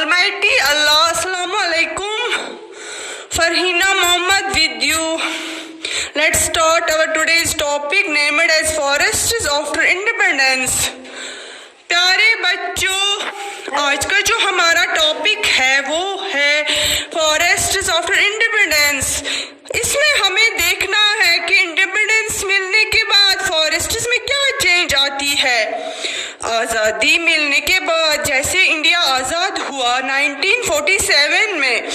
Almighty Allah, Assalamu alaikum. Farhina Mohammed with you. Let's start our today's topic named as Forests after Independence. प्यारे बच्चों, आज का जो हमारा टॉपिक है वो है फॉरेस्ट्स आफ्टर इंडिपेंडेंस। इसमें हमें देखना है कि इंडिपेंडेंस मिलने के बाद फॉरेस्ट्स में क्या चेंज आती है। आज़ादी मिलने के बाद जैसे इंडिया आज़ाद हुआ 1947 में,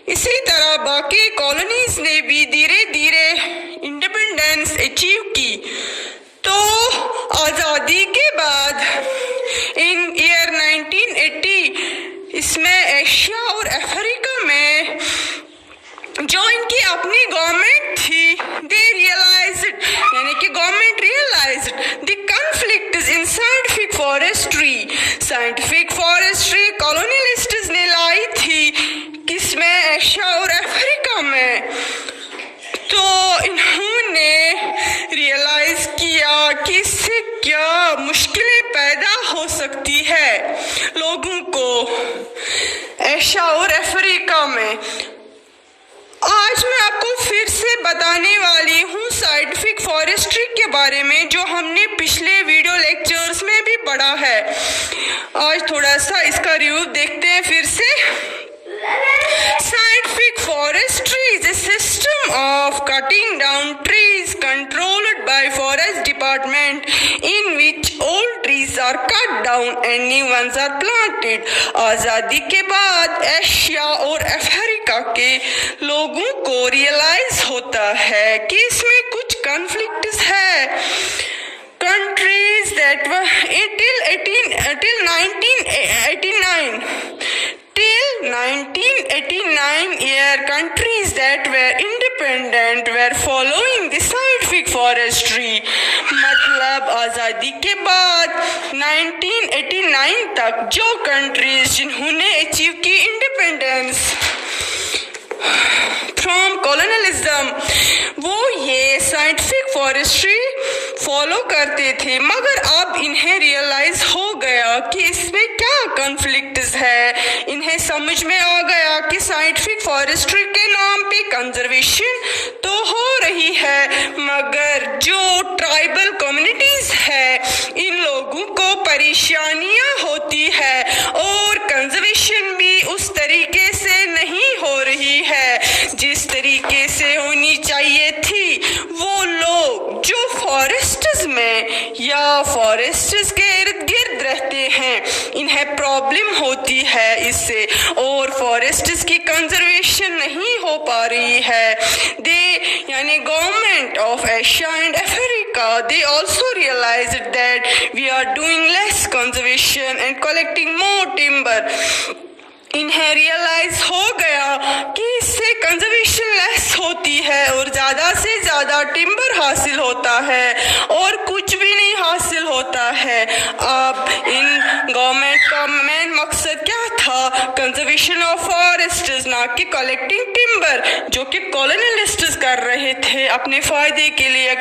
इसी तरह बाकी कॉलोनीज ने भी धीरे धीरे इंडिपेंडेंस अचीव की। तो आज़ादी के बाद इन ईयर 1980 इसमें एशिया और अफ्रीका में जो इनकी अपनी गवर्नमेंट थी, दे रियलाइज्ड, यानी कि government realised the conflicts in scientific forestry. Scientific forestry colonialists ने लाई थी किसमें, एशिया और अफ्रीका में। तो इन्होंने रियलाइज किया कि इससे क्या मुश्किलें पैदा हो सकती है लोगों को एशिया और अफ्रीका में। आज मैं आपको फिर से बताने वाली हूँ साइंटिफिक फॉरेस्ट्री के बारे में, जो हमने पिछले वीडियो लेक्चर्स में भी पढ़ा है। आज थोड़ा सा इसका रिव्यू देखते हैं फिर से। Scientific forestry is a system of cutting down trees controlled by forest department in which old trees are cut down and new ones are planted. आज़ादी के बाद एशिया और अफ्रीका के लोगों को रियलाइज होता है कि इसमें कुछ कॉन्फ्लिक्ट्स है। Countries that were till 1989 year, countries that were independent were following the scientific forestry. मतलब आज़ादी के बाद 1989 तक जो कंट्रीज जिन्होंने अचीव की इंडिपेंडेंस फ्रॉम कॉलोनियलिज्म, वो ये साइंटिफिक फॉरेस्ट्री फॉलो करते थे। मगर अब इन्हें रियलाइज हो गया कि इसमें क्या कॉन्फ्लिक्ट्स है। इन्हें समझ में आ गया कि साइंटिफिक फॉरेस्ट्री के नाम पे कंजर्वेशन तो हो रही है, मगर जो ट्राइबल कम्युनिटीज है इन लोगों को परेशानियां होती है और कंजर्वेशन भी उस तरीके से नहीं हो रही है जिस तरीके से होनी चाहिए थी। वो लोग जो फॉरेस्ट्स में या फॉरेस्ट्स के इर्द गिर्द रहते हैं, इन्हें प्रॉब्लम होती है इससे, और फॉरेस्ट्स की कंजर्वेशन नहीं हो पा रही है। दे यानी government of Asia and Africa, they also realized that we are doing less conservation and collecting more timber. इन्हें रियलाइज हो गया कि इससे कंजर्वेशन लेस होती है और ज़्यादा से ज़्यादा टिम्बर हासिल होता है और कुछ भी नहीं हासिल होता है। अब इन गवर्नमेंट का मेन मकसद क्या था, कंजर्वेशन ऑफ फॉरेस्ट्स, ना कि कलेक्टिंग टिम्बर, जो कि कॉलोनियलिस्ट्स कर रहे थे अपने फ़ायदे के लिए।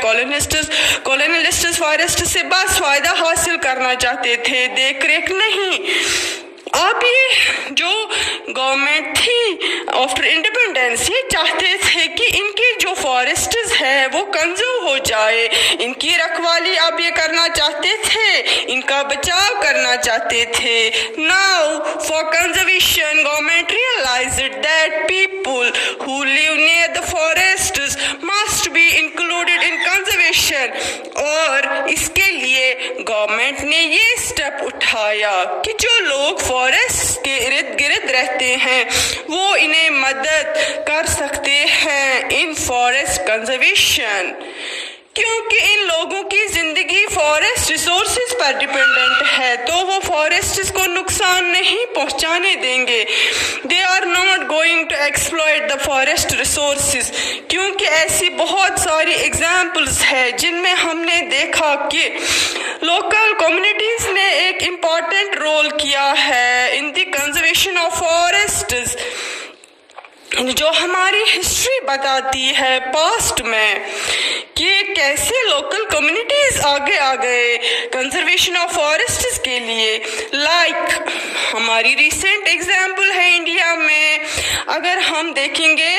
कॉलोनियलिस्ट्स फॉरेस्ट से बस फ़ायदा हासिल करना चाहते थे, देख रेख नहीं। अब ये जो गवर्नमेंट थी आफ्टर इंडिपेंडेंस, ये चाहते थे कि इनकी जो फॉरेस्ट्स है वो कंजर्व हो जाए, इनकी रखवाली अब ये करना चाहते थे, इनका बचाव करना चाहते थे। Now for conservation government realized that people who live near the forests must be included in conservation, और इसके लिए गवर्नमेंट ने ये स्टेप उठाया कि जो लोग फॉरेस्ट के इर्द गिर्द रहते हैं वो इन्हें मदद कर सकते हैं इन फॉरेस्ट कंजर्वेशन, क्योंकि इन लोगों की जिंदगी फॉरेस्ट रिसोर्सेज पर डिपेंडेंट है, तो वो फॉरेस्ट्स को नुकसान नहीं पहुंचाने देंगे। They are not going to exploit the forest resources, क्योंकि ऐसी बहुत सारी एग्जाम्पल्स है जिनमें हमने देखा कि लोकल कम्युनिटीज ने एक इम्पॉर्टेंट रोल किया है in the conservation of forests, जो हमारी हिस्ट्री बताती है पास्ट में कि कैसे लोकल कम्युनिटीज आगे आ गए कंजर्वेशन ऑफ फॉरेस्ट्स के लिए. लाइक हमारी रिसेंट एग्जाम्पल है इंडिया में. अगर हम देखेंगे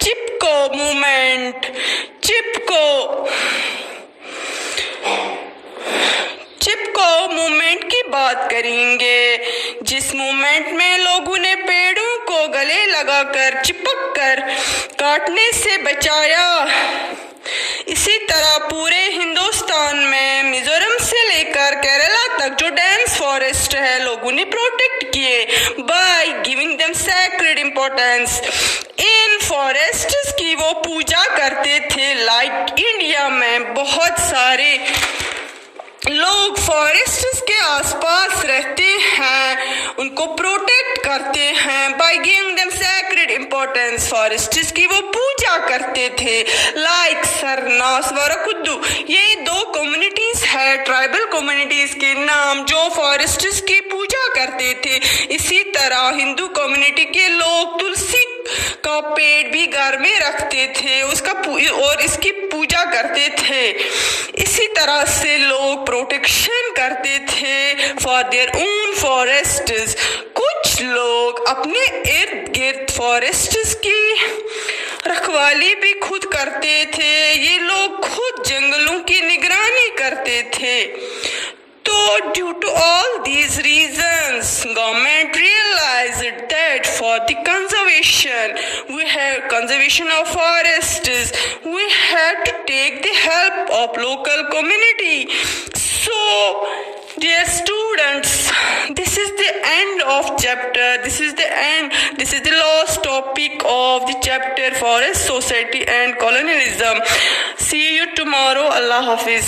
चिपको मूवमेंट, चिपको मूवमेंट की बात करेंगे, जिस मूवमेंट में लोगों ने पेड़ों को गले लगाकर चिपक कर काटने से बचाया. इसी तरह पूरे हिंदुस्तान में मिजोरम से लेकर केरला तक जो डेंस फॉरेस्ट है लोगों ने प्रोटेक्ट किए by giving them sacred importance. In forests की वो पूजा करते थे. लाइक इंडिया में बहुत सारे लोग फॉरेस्ट्स के आसपास रहते हैं, उनको प्रोटेक्ट करते हैं by giving them sacred importance. Forests की वो पूजा करते थे. लाइक सरनास वरकुद्दू, ये दो कम्युनिटीज है ट्राइबल कम्युनिटीज के नाम जो फॉरेस्ट्स की पूजा करते थे. इसी तरह हिंदू कम्युनिटी के लोग तुलसी का पेड़ भी घर में रखते थे, उसका और इसकी पूजा करते थे. इसी तरह से लोग प्रोटेक्शन करते थे फॉर देयर ओन फॉरेस्ट्स. कुछ लोग अपने इर्द गिर्द फॉरेस्ट्स की रखवाली भी खुद करते थे. ये लोग खुद जंगलों की निगरानी करते थे. So due to all these reasons, government realized that for the conservation of forests, we have to take the help of local community. So, dear students, this is the end of chapter. This is the last topic of the chapter Forest Society and Colonialism. See you tomorrow. Allah Hafiz.